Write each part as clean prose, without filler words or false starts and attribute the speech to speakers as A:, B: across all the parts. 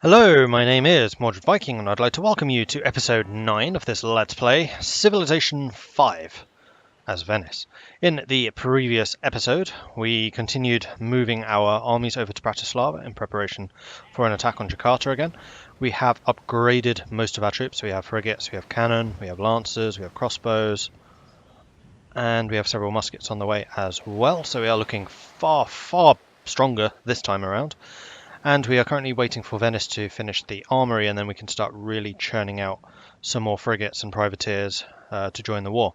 A: Hello, my name is Mordred Viking, and I'd like to welcome you to episode 9 of this Let's Play, Civilization 5 as Venice. In the previous episode, we continued moving our armies over to Bratislava in preparation for an attack on Jakarta again. We have upgraded most of our troops. We have frigates, we have cannon, we have lancers, we have crossbows, and we have several muskets on the way as well, so we are looking far, far stronger this time around. And we are currently waiting for Venice to finish the armory, and then we can start really churning out some more frigates and privateers to join the war.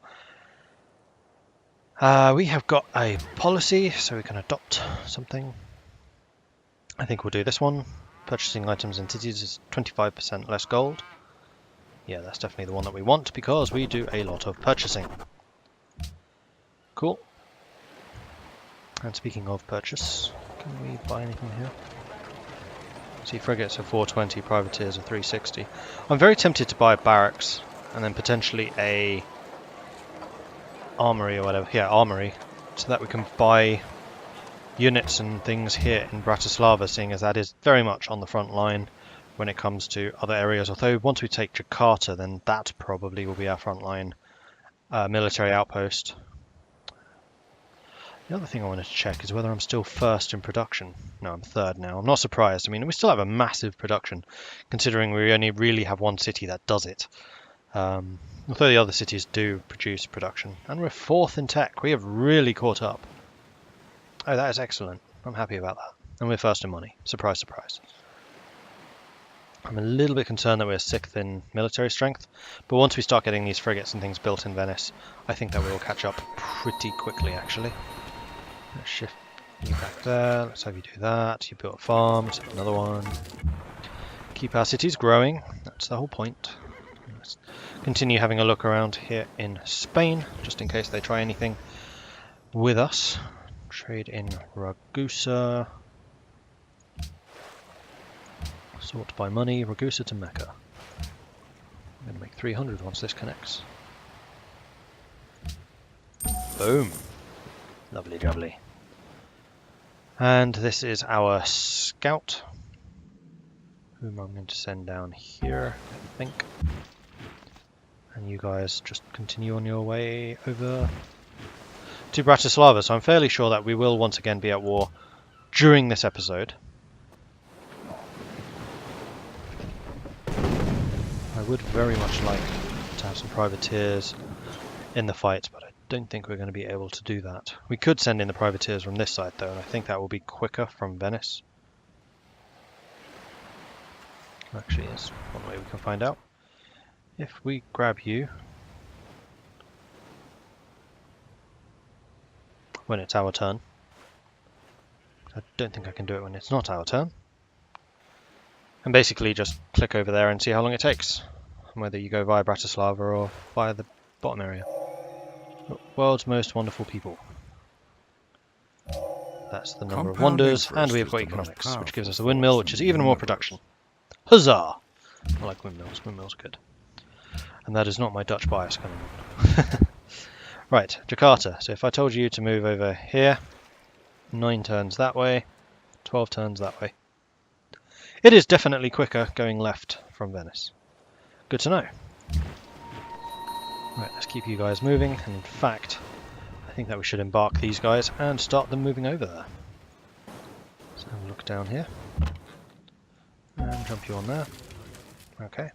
A: We have got a policy, so we can adopt something. I think we'll do this one. Purchasing items in cities is 25% less gold. Yeah, that's definitely the one that we want, because we do a lot of purchasing. Cool. And speaking of purchase, can we buy anything here? See, frigates are 420, privateers are 360. I'm very tempted to buy barracks and then potentially a armory or whatever. Yeah, armory, so that we can buy units and things here in Bratislava, seeing as that is very much on the front line when it comes to other areas. Although once we take Jakarta, then that probably will be our front line military outpost. The other thing I wanted to check is whether I'm still first in production. No, I'm third now. I'm not surprised. I mean, we still have a massive production, considering we only really have one city that does it. Although the other cities do produce production. And we're fourth in tech. We have really caught up. Oh, that is excellent. I'm happy about that. And we're first in money. Surprise, surprise. I'm a little bit concerned that we're sixth in military strength, but once we start getting these frigates and things built in Venice, I think that we will catch up pretty quickly, actually. Let's shift you back there. Let's have you do that. You built a farm. Let's have another one. Keep our cities growing. That's the whole point. Let's continue having a look around here in Spain, just in case they try anything with us. Trade in Ragusa. Sort by money. Ragusa to Mecca. I'm going to make 300 once this connects. Boom. Lovely jubbly. And this is our scout, whom I'm going to send down here, I think. And you guys just continue on your way over to Bratislava. So I'm fairly sure that we will once again be at war during this episode. I would very much like to have some privateers in the fight, but I don't think we're going to be able to do that. We could send in the privateers from this side though, and I think that will be quicker from Venice. Actually, is one way we can find out. If we grab you when it's our turn. I don't think I can do it when it's not our turn. And basically just click over there and see how long it takes, whether you go via Bratislava or via the bottom area. World's most wonderful people. That's the number of wonders, and we have got economics, which gives us a windmill, which is even more production. Huzzah! I like windmills. Windmills are good. And that is not my Dutch bias coming on. Right, Jakarta. So if I told you to move over here, 9 turns that way, 12 turns that way. It is definitely quicker going left from Venice. Good to know. Right, let's keep you guys moving, and in fact, I think that we should embark these guys and start them moving over there. So have a look down here, and jump you on there. Okay.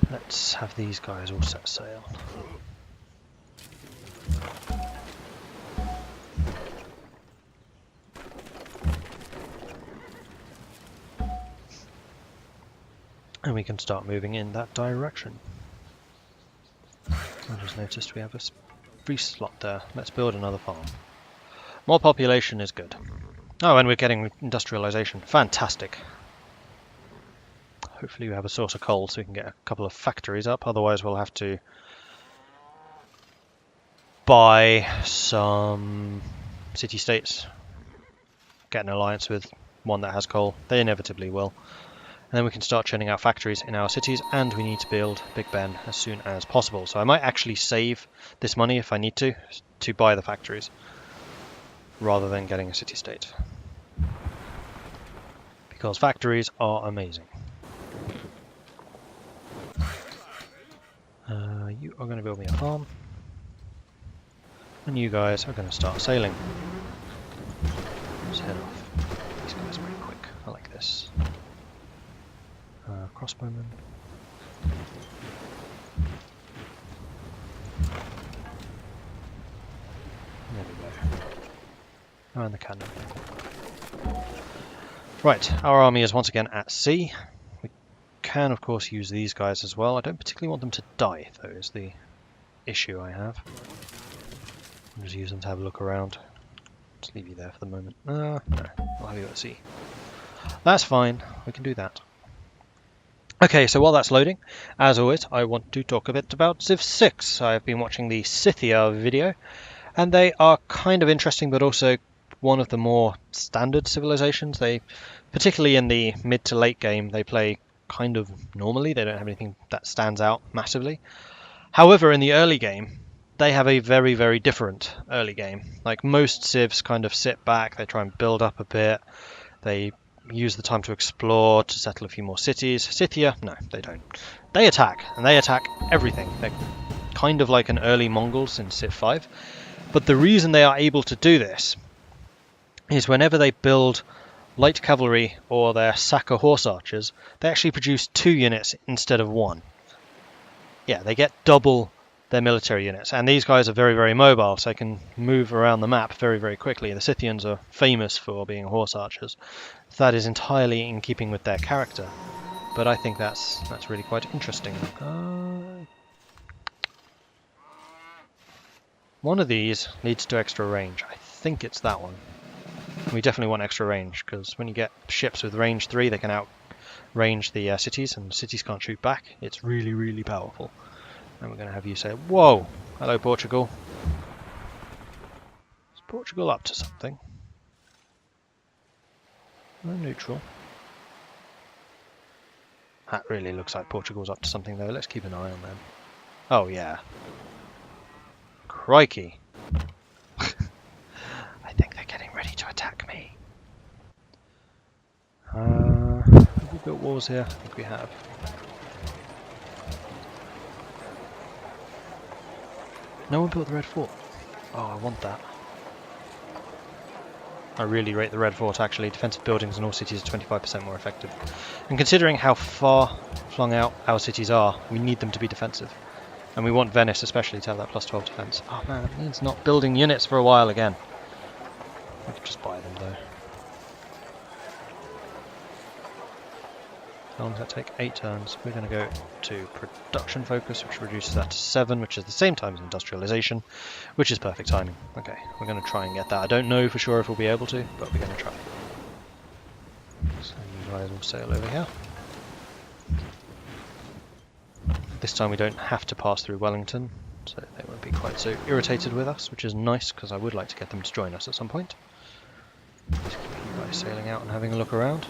A: Let's have these guys all set sail. And we can start moving in that direction. I just noticed we have a free slot there. Let's build another farm. More population is good. Oh, and we're getting industrialization. Fantastic. Hopefully we have a source of coal so we can get a couple of factories up. Otherwise we'll have to buy some city-states. Get an alliance with one that has coal. They inevitably will. And then we can start churning out factories in our cities, and we need to build Big Ben as soon as possible. So I might actually save this money if I need to buy the factories, rather than getting a city-state. because factories are amazing. You are going to build me a farm, and you guys are going to start sailing. Let's head off. These guys are very quick. I like this. Crossbowmen. There we go. And the cannon. Right, our army is once again at sea. We can, of course, use these guys as well. I don't particularly want them to die, though, is the issue I have. I'll just use them to have a look around. Just leave you there for the moment. No, I'll have you at sea. That's fine, we can do that. Okay, so while that's loading, as always, I want to talk a bit about Civ 6. I've been watching the Scythia video, and they are kind of interesting, but also one of the more standard civilizations. They, particularly in the mid to late game, they play kind of normally. They don't have anything that stands out massively. However, in the early game, they have a very, very different early game. Like most civs kind of sit back, they try and build up a bit, they use the time to explore, to settle a few more cities. Scythia, no, they don't. They attack, and they attack everything. They're kind of like an early Mongols in Civ 5. But the reason they are able to do this is whenever they build light cavalry or their Saka horse archers, they actually produce 2 units instead of 1. Yeah, they get double their military units, and these guys are very, very mobile, so they can move around the map very, very quickly. The Scythians are famous for being horse archers. So that is entirely in keeping with their character, but I think that's really quite interesting. One of these leads to extra range. I think it's that one. We definitely want extra range, because when you get ships with range 3, they can outrange the cities, and cities can't shoot back. It's really, really powerful. And we're going to have you say, whoa, hello Portugal. Is Portugal up to something? No, neutral. That really looks like Portugal's up to something though. Let's keep an eye on them. Oh yeah. Crikey. I think they're getting ready to attack me. Have we built walls here? I think we have. No one built the Red Fort. Oh, I want that. I really rate the Red Fort actually. Defensive buildings in all cities are 25% more effective. And considering how far flung out our cities are, we need them to be defensive. And we want Venice especially to have that plus 12 defense. Oh man, it means not building units for a while again. I could just buy them though. How long does that take? 8 turns. We're going to go to production focus, which reduces that to 7, which is the same time as industrialization, which is perfect timing. Okay, we're going to try and get that. I don't know for sure if we'll be able to, but we're going to try. So you guys will sail over here. This time we don't have to pass through Wellington, so they won't be quite so irritated with us, which is nice because I would like to get them to join us at some point. Just keep you guys sailing out and having a look around.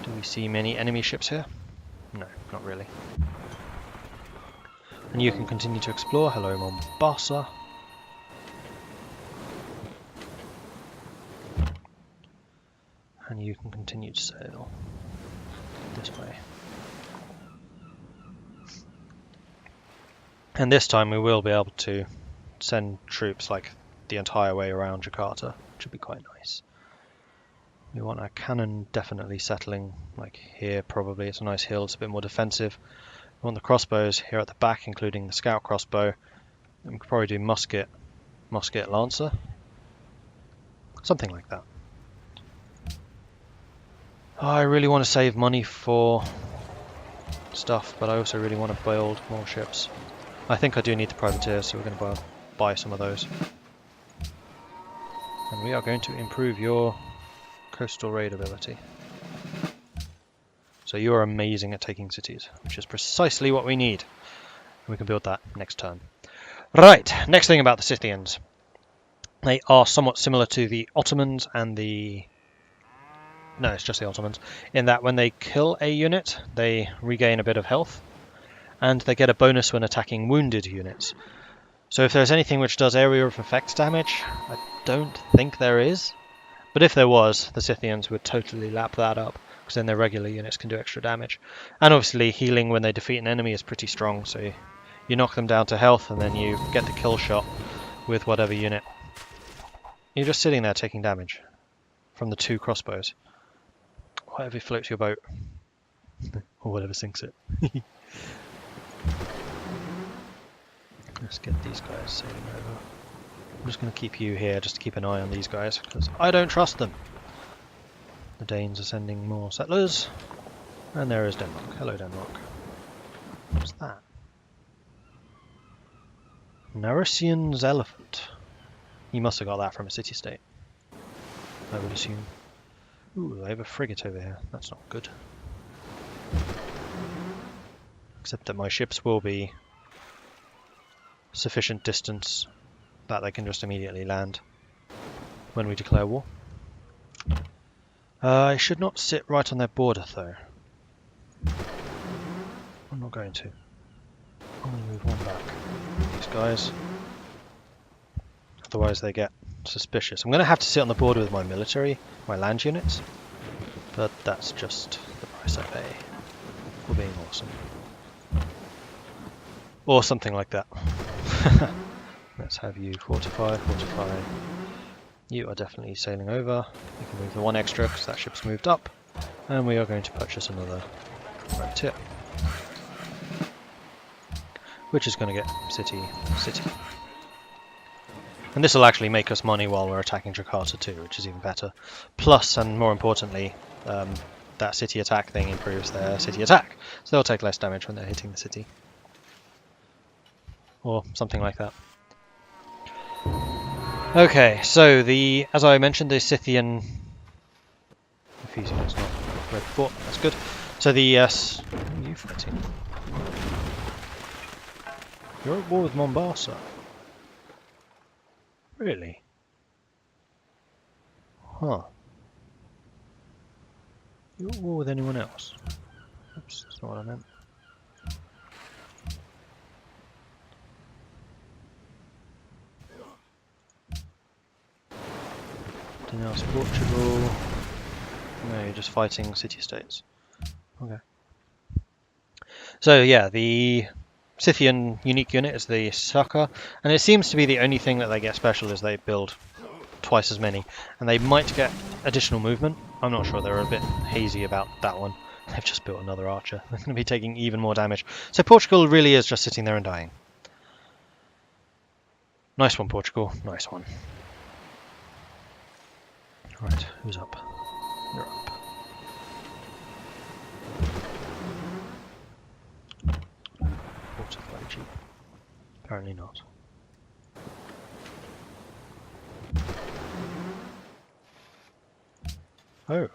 A: Do we see many enemy ships here? No, not really. And you can continue to explore. Hello, Mombasa. And you can continue to sail this way. And this time we will be able to send troops like the entire way around Jakarta, which would be quite nice. We want our cannon definitely settling like here probably. It's a nice hill, it's a bit more defensive. We want the crossbows here at the back, including the scout crossbow. And we could probably do musket lancer. Something like that. Oh, I really want to save money for stuff, but I also really want to build more ships. I think I do need the privateers, so we're going to buy some of those. And we are going to improve your coastal raid ability. So you are amazing at taking cities, which is precisely what we need. And we can build that next turn. Right, next thing about the Scythians. They are somewhat similar to the Ottomans and the... No, it's just the Ottomans. In that when they kill a unit, they regain a bit of health. And they get a bonus when attacking wounded units. So if there's anything which does area of effect damage, I don't think there is. But if there was, the Scythians would totally lap that up, because then their regular units can do extra damage. And obviously healing when they defeat an enemy is pretty strong, so you knock them down to health and then you get the kill shot with whatever unit. You're just sitting there taking damage from the 2 crossbows. Whatever floats your boat. Or whatever sinks it. Let's get these guys sailing over. I'm just going to keep you here just to keep an eye on these guys, because I don't trust them. The Danes are sending more settlers. And there is Denmark. Hello, Denmark. What's that? Narisian's elephant. You must have got that from a city-state, I would assume. Ooh, they have a frigate over here. That's not good. Except that my ships will be sufficient distance that they can just immediately land when we declare war. I should not sit right on their border, though. I'm not going to. I'm going to move one back. These guys. Otherwise they get suspicious. I'm going to have to sit on the border with my military, my land units. But that's just the price I pay for being awesome. Or something like that. Let's have you fortify. You are definitely sailing over. You can move the 1 extra because that ship's moved up. And we are going to purchase another frontier. Which is going to get city. And this will actually make us money while we're attacking Jakarta too, which is even better. Plus, and more importantly, that city attack thing improves their city attack. So they'll take less damage when they're hitting the city. Or something like that. Okay, so as I mentioned, the Scythian... Ephesian is not red fort, that's good. So the... Who are you fighting? You're at war with Mombasa. Really? Huh. You're at war with anyone else? Oops, that's not what I meant. Denounce Portugal. No, you're just fighting city-states. Okay. So yeah, the Scythian unique unit is the Sucker, and it seems to be the only thing that they get special is they build twice as many, and they might get additional movement. I'm not sure, they're a bit hazy about that one. They've just built another archer. They're going to be taking even more damage. So Portugal really is just sitting there and dying. Nice one, Portugal. Nice one. Right, who's up? You're up. Fortify cheap. Apparently not. Oh,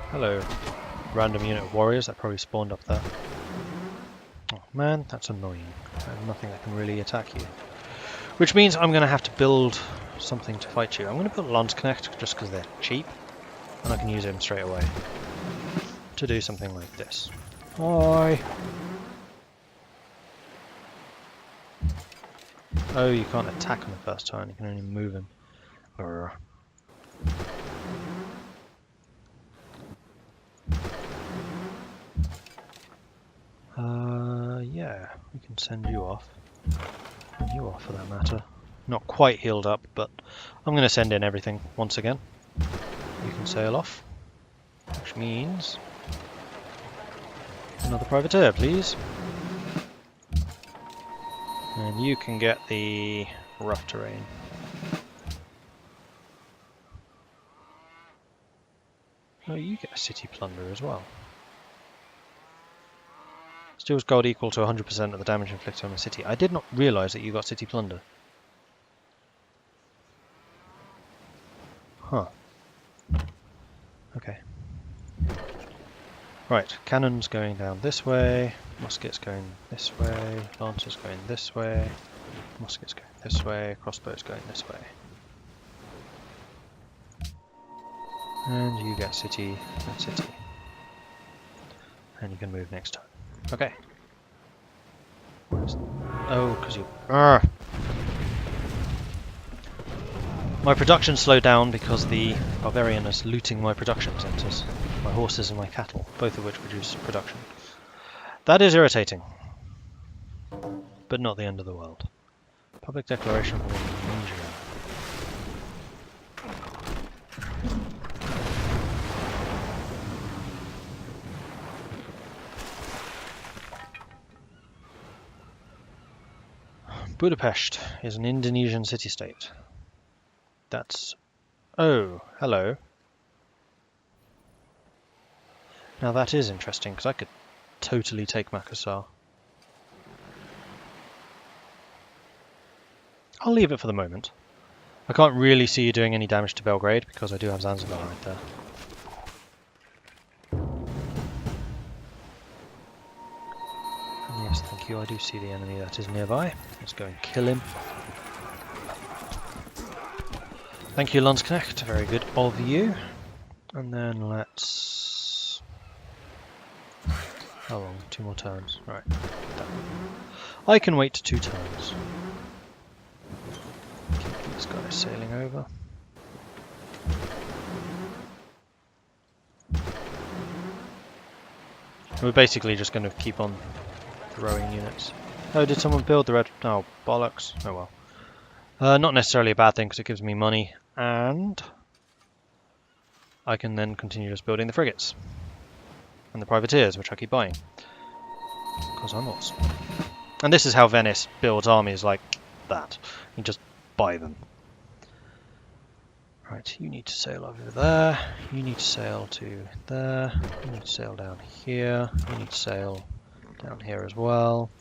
A: hello. Random unit of warriors that probably spawned up there. Oh man, that's annoying. I have nothing that can really attack you. Which means I'm going to have to build something to fight you. I'm going to build Landsknecht just because they're cheap. And I can use them straight away. To do something like this. Hi! Oh, you can't attack on the first turn, you can only move him. Urgh. Yeah, we can send you off. And you off for that matter. Not quite healed up, but I'm going to send in everything once again. You can sail off. Which means... another privateer, please. And you can get the rough terrain. Oh, you get a city plunder as well. Steals gold equal to 100% of the damage inflicted on the city. I did not realise that you got city plunder. Huh. Okay. Right, cannons going down this way, muskets going this way, lancers going this way, muskets going this way, crossbows going this way. And you get city and city. And you can move next time. Okay. Oh, because you... My production slowed down because the barbarian is looting my production centres, my horses and my cattle, both of which produce production. That is irritating, but not the end of the world. Public declaration of war on India. Budapest is an Indonesian city-state. That's... oh, hello. Now that is interesting, because I could totally take Makassar. I'll leave it for the moment. I can't really see you doing any damage to Belgrade, because I do have Zanzibar right there. And yes, thank you, I do see the enemy that is nearby. Let's go and kill him. Thank you, Landsknecht, very good of you. And then let's... how long? 2 more turns. Right. I can wait 2 turns. Keep these guys sailing over. We're basically just going to keep on throwing units. Oh, did someone build the red... oh, bollocks. Oh well. Not necessarily a bad thing, because it gives me money, and I can then continue just building the frigates. And the privateers, which I keep buying. Because I'm awesome. And this is how Venice builds armies like that. You just buy them. Right, you need to sail over there. You need to sail to there. You need to sail down here. You need to sail down here as well.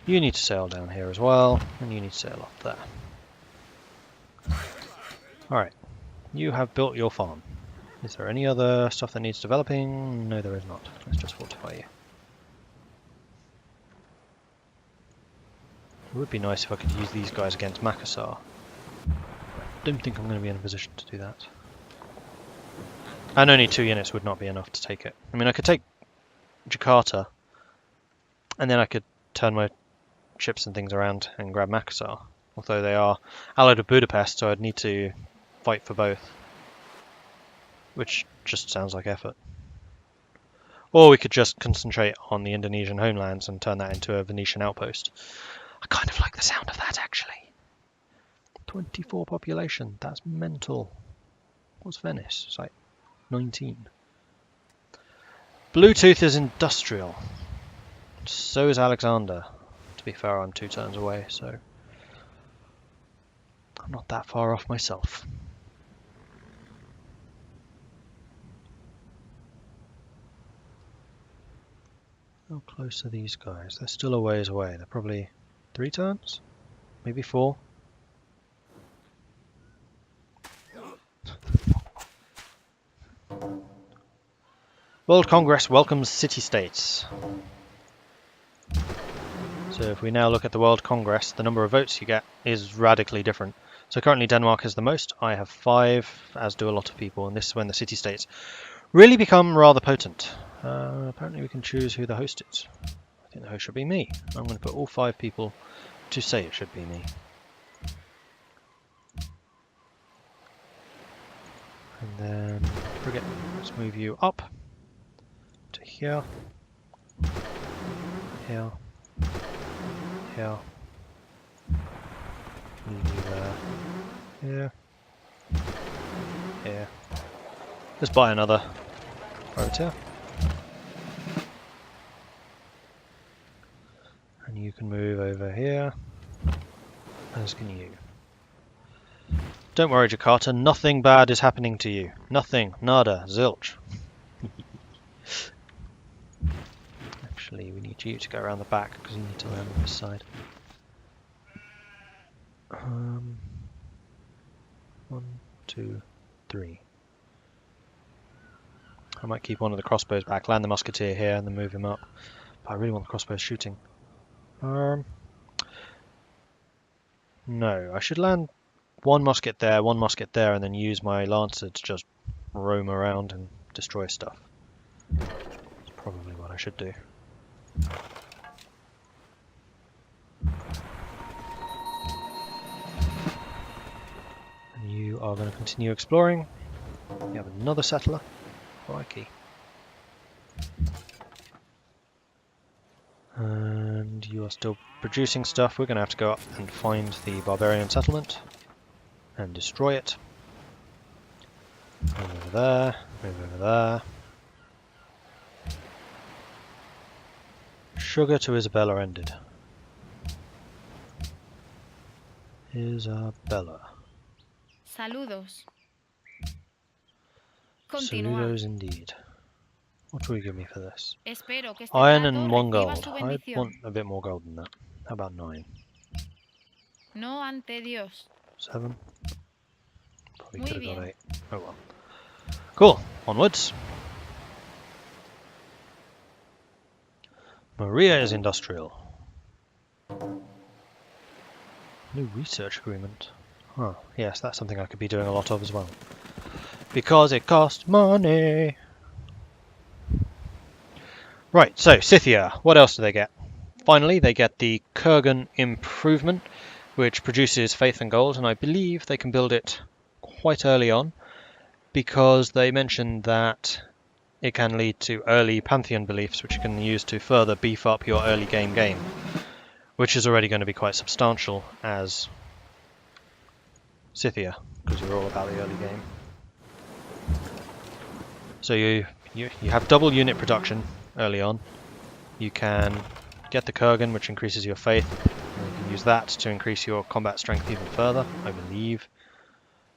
A: You need to sail down here as well. And you need to sail up there. Alright, you have built your farm. Is there any other stuff that needs developing? No, there is not. Let's just fortify you. It would be nice if I could use these guys against Makassar. I don't think I'm going to be in a position to do that. And only 2 units would not be enough to take it. I mean, I could take Jakarta, and then I could turn my ships and things around and grab Makassar. Although they are allied with Budapest, so I'd need to fight for both. Which just sounds like effort. Or we could just concentrate on the Indonesian homelands and turn that into a Venetian outpost. I kind of like the sound of that, actually. 24 population, that's mental. What's Venice? It's like 19. Bluetooth is industrial. So is Alexander. To be fair, I'm 2 turns away, so I'm not that far off myself. How close are these guys? They're still a ways away. They're probably 3 turns? Maybe 4? World Congress welcomes city-states. So if we now look at the World Congress, the number of votes you get is radically different. So currently Denmark has the most. I have 5, as do a lot of people, and this is when the city-states really become rather potent. Apparently we can choose who the host is. I think the host should be me. I'm going to put all 5 people to say it should be me. And then frigate, let's move you up to here, here, here, move you there, here, here. Let's buy another privateer. And you can move over here, as can you. Don't worry, Jakarta, nothing bad is happening to you. Nothing, nada, zilch. Actually, we need you to go around the back because you need to land on this side. 1, 2, 3. I might keep one of the crossbows back, land the musketeer here, and then move him up. But I really want the crossbows shooting. No, I should land 1 musket there, 1 musket there, and then use my lancer to just roam around and destroy stuff. That's probably what I should do. And you are going to continue exploring. We have another settler. Crikey. And you are still producing stuff. We're going to have to go up and find the barbarian settlement and destroy it. Move over there, move over there. Sugar to Isabella ended. Isabella.
B: Saludos.
A: Saludos indeed. What will you give me for this?
B: Espero que este
A: Iron
B: trato
A: and 1
B: reciba
A: gold.
B: su
A: I
B: bendición.
A: want a bit more gold than that. How about 9?
B: No ante Dios.
A: 7? Probably
B: Muy
A: could have got
B: bien.
A: 8. Oh well. Cool. Onwards. Maria is industrial. New research agreement. Huh. Yes, that's something I could be doing a lot of as well. Because it costs money. Right, so Scythia. What else do they get? Finally, they get the Kurgan improvement, which produces faith and gold, and I believe they can build it quite early on, because they mentioned that it can lead to early pantheon beliefs, which you can use to further beef up your early game, which is already going to be quite substantial as Scythia, because you're all about the early game. So you have double unit production early on. You can get the Kurgan, which increases your faith, and you can use that to increase your combat strength even further, I believe.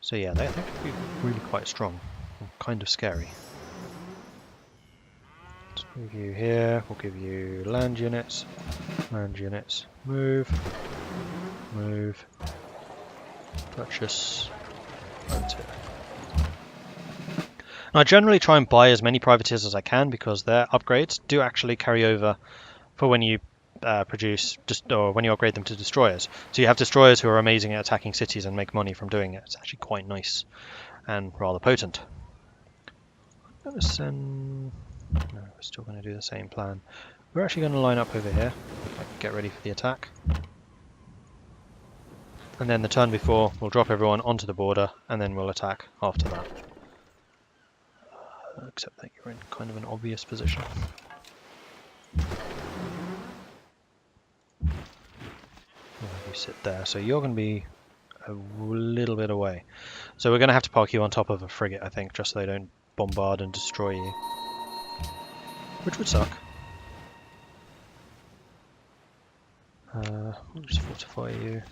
A: So yeah, they think it'd be really quite strong, and kind of scary. Let's move you here, we'll give you land units, move, purchase, privateer. And I generally try and buy as many privateers as I can because their upgrades do actually carry over for when you or when you upgrade them to destroyers. So you have destroyers who are amazing at attacking cities and make money from doing it. It's actually quite nice and rather potent. I'm going to send... No, we're still going to do the same plan. We're actually going to line up over here, like get ready for the attack. And then the turn before, we'll drop everyone onto the border, and then we'll attack after that. Except that you're in kind of an obvious position. You sit there, so you're going to be a little bit away. So we're going to have to park you on top of a frigate, I think, just so they don't bombard and destroy you. Which would suck. We'll just fortify you.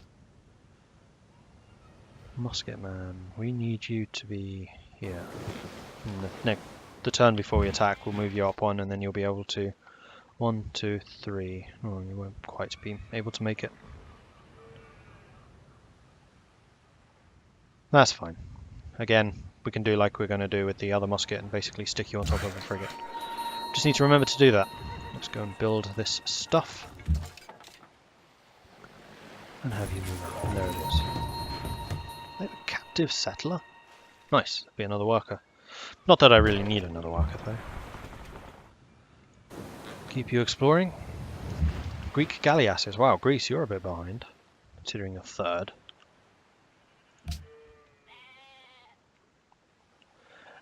A: Musket man, we need you to be here. The turn before we attack, we'll move you up one, and then you'll be able to... 1, 2, 3. Oh, you won't quite be able to make it. That's fine. Again, we can do like we're going to do with the other musket and basically stick you on top of a frigate. Just need to remember to do that. Let's go and build this stuff. And have you move out. And there it is. They have a captive settler? Nice, that'll be another worker. Not that I really need another worker though. Keep you exploring. Greek galleasses. Wow, Greece, you're a bit behind, considering you're third.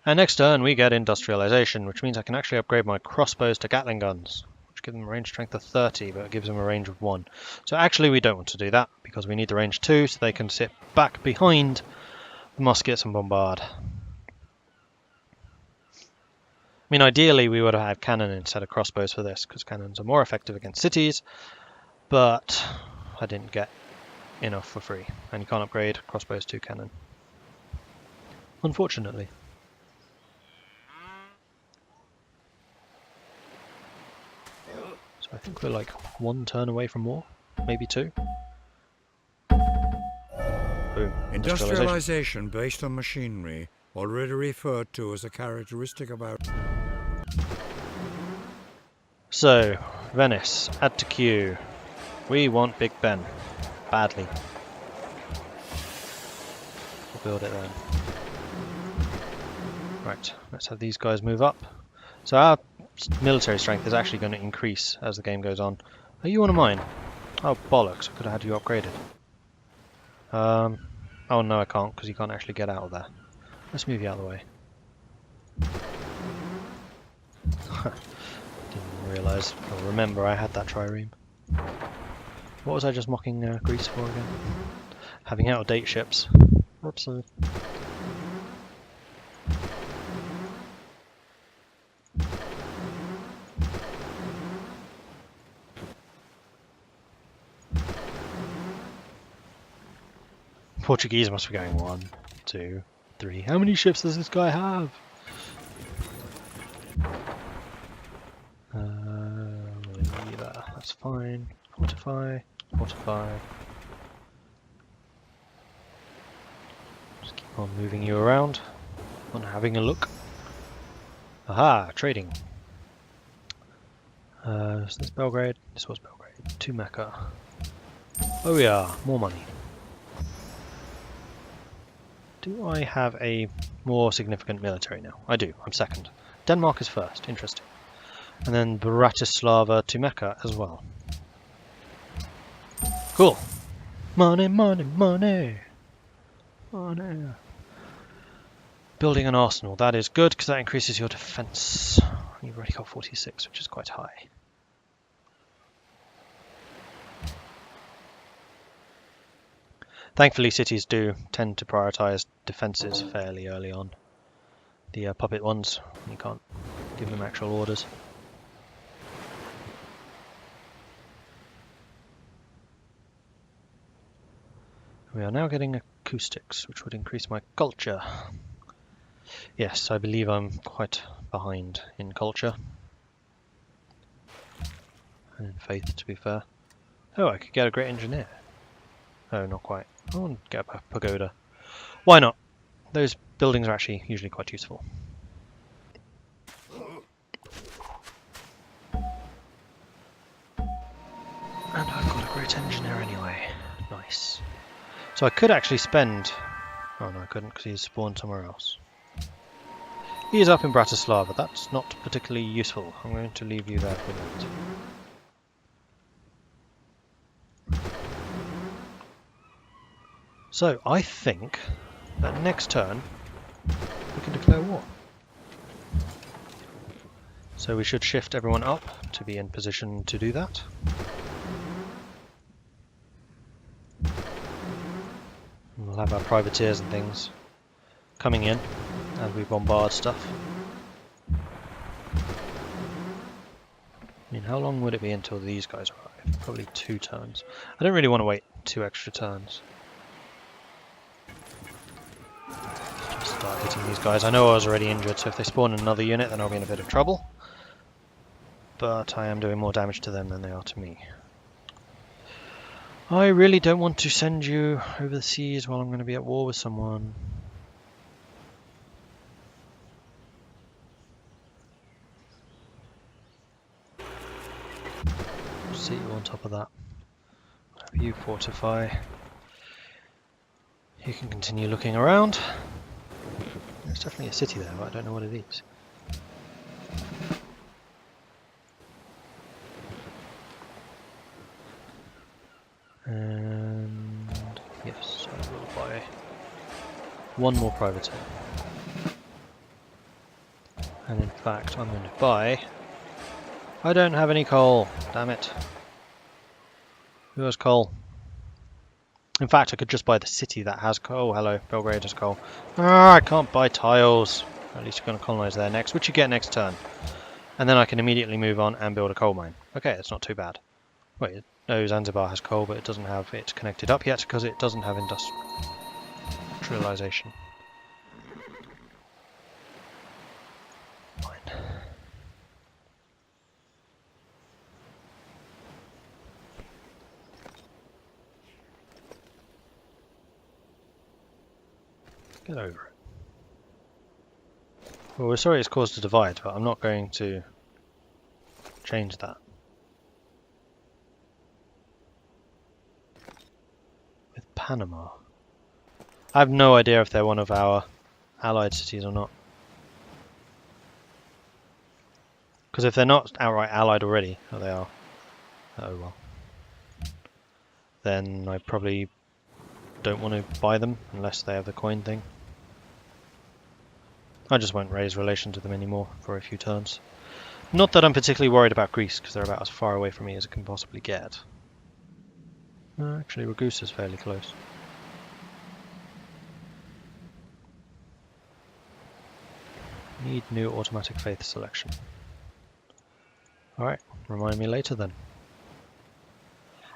A: And next turn we get industrialization, which means I can actually upgrade my crossbows to Gatling guns, which give them a range strength of 30, but it gives them a range of 1. So actually we don't want to do that, because we need the range 2, so they can sit back behind the muskets and bombard. I mean, ideally we would have had cannon instead of crossbows for this, because cannons are more effective against cities, but I didn't get enough for free, and you can't upgrade crossbows to cannon, unfortunately. So I think we're like 1 turn away from war, maybe 2. Boom.
C: Industrialization based on machinery, already referred to as a characteristic of our...
A: So, Venice, add to queue. We want Big Ben. Badly. We'll build it then. Right, let's have these guys move up. So our military strength is actually going to increase as the game goes on. Are you one of mine? Oh bollocks, I could have had you upgraded. Oh no, I can't, because you can't actually get out of there. Let's move you out of the way. Didn't realise, or remember I had that trireme. What was I just mocking Greece for again? Having out-of-date ships. Whoopsie. Portuguese must be going 1, 2, 3. How many ships does this guy have? Lever. That's fine. Fortify. Fortify. Just keep on moving you around. On having a look. Aha! Trading. Is this Belgrade? This was Belgrade. To Mecca. Oh yeah, more money. Do I have a more significant military now? I do. I'm second. Denmark is first. Interesting. And then Bratislava to Mecca as well. Cool. Money, money, money. Money. Building an arsenal. That is good because that increases your defense. You've already got 46, which is quite high. Thankfully, cities do tend to prioritize defenses fairly early on. The puppet ones, you can't give them actual orders. We are now getting acoustics, which would increase my culture. Yes, I believe I'm quite behind in culture. And in faith, to be fair. Oh, I could get a great engineer. Oh, not quite. I want to get a pagoda. Why not? Those buildings are actually usually quite useful. And I've got a great engineer anyway. Nice. So I could actually spend... Oh no, I couldn't because he's spawned somewhere else. He is up in Bratislava. That's not particularly useful. I'm going to leave you there for a minute. So I think that next turn we can declare war. So we should shift everyone up to be in position to do that. We'll have our privateers and things coming in as we bombard stuff. I mean, how long would it be until these guys arrive? Probably 2 turns. I don't really want to wait 2 extra turns. Just start hitting these guys. I know I was already injured, so if they spawn another unit then I'll be in a bit of trouble. But I am doing more damage to them than they are to me. I really don't want to send you over the seas while I'm going to be at war with someone. See you on top of that. Have you fortify. You can continue looking around. There's definitely a city there, but I don't know what it is. And yes, I will buy 1 more privateer. And in fact, I'm going to buy... I don't have any coal, damn it. Who has coal? In fact, I could just buy the city that has coal. Oh, hello, Belgrade has coal. Ah, I can't buy tiles. At least you're going to colonize there next, which you get next turn. And then I can immediately move on and build a coal mine. Okay, that's not too bad. Wait, no, Zanzibar has coal, but it doesn't have it connected up yet because it doesn't have industrialization. Fine. Get over it. Well, we're sorry it's caused a divide, but I'm not going to change that. With Panama. I have no idea if they're one of our allied cities or not. Because if they're not outright allied already, oh they are, oh well, then I probably don't want to buy them unless they have the coin thing. I just won't raise relations with them anymore for a few turns. Not that I'm particularly worried about Greece, because they're about as far away from me as it can possibly get. Actually, Ragusa's fairly close. Need new automatic faith selection. Alright, remind me later then.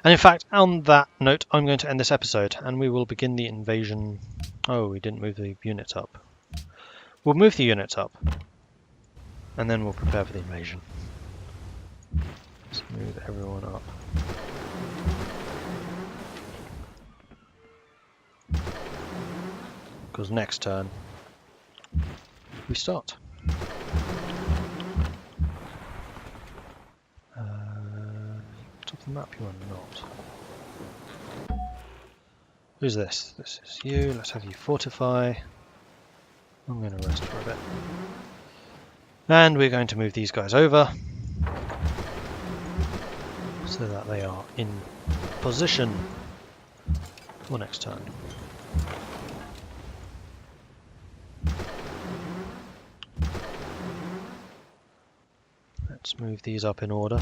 A: And in fact, on that note, I'm going to end this episode, and we will begin the invasion. Oh, we didn't move the units up. We'll move the units up, and then we'll prepare for the invasion. Let's move everyone up. Because next turn, we start. Top of the map you are not. Who's this? This is you. Let's have you fortify. I'm going to rest for a bit. And we're going to move these guys over so that they are in position for next turn. Let's move these up in order.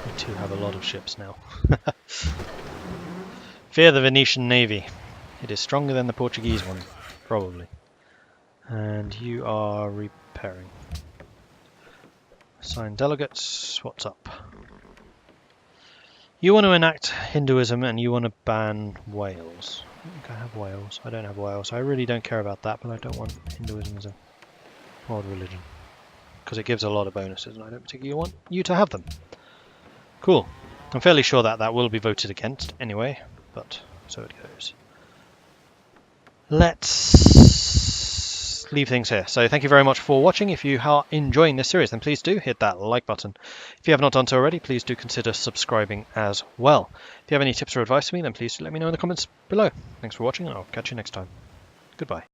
A: We do have a lot of ships now. Fear the Venetian navy. It is stronger than the Portuguese one, probably. And you are repairing. Assign delegates. What's up? You want to enact Hinduism and you want to ban Wales. I think I have Wales. I don't have Wales. I really don't care about that, but I don't want Hinduism as a world religion. Because it gives a lot of bonuses and I don't particularly want you to have them. Cool. I'm fairly sure that that will be voted against anyway, but so it goes. Let's leave things here. So thank you very much for watching. If you are enjoying this series, then please do hit that like button. If you have not done so already, please do consider subscribing as well. If you have any tips or advice for me, then please let me know in the comments below. Thanks for watching, and I'll catch you next time. Goodbye.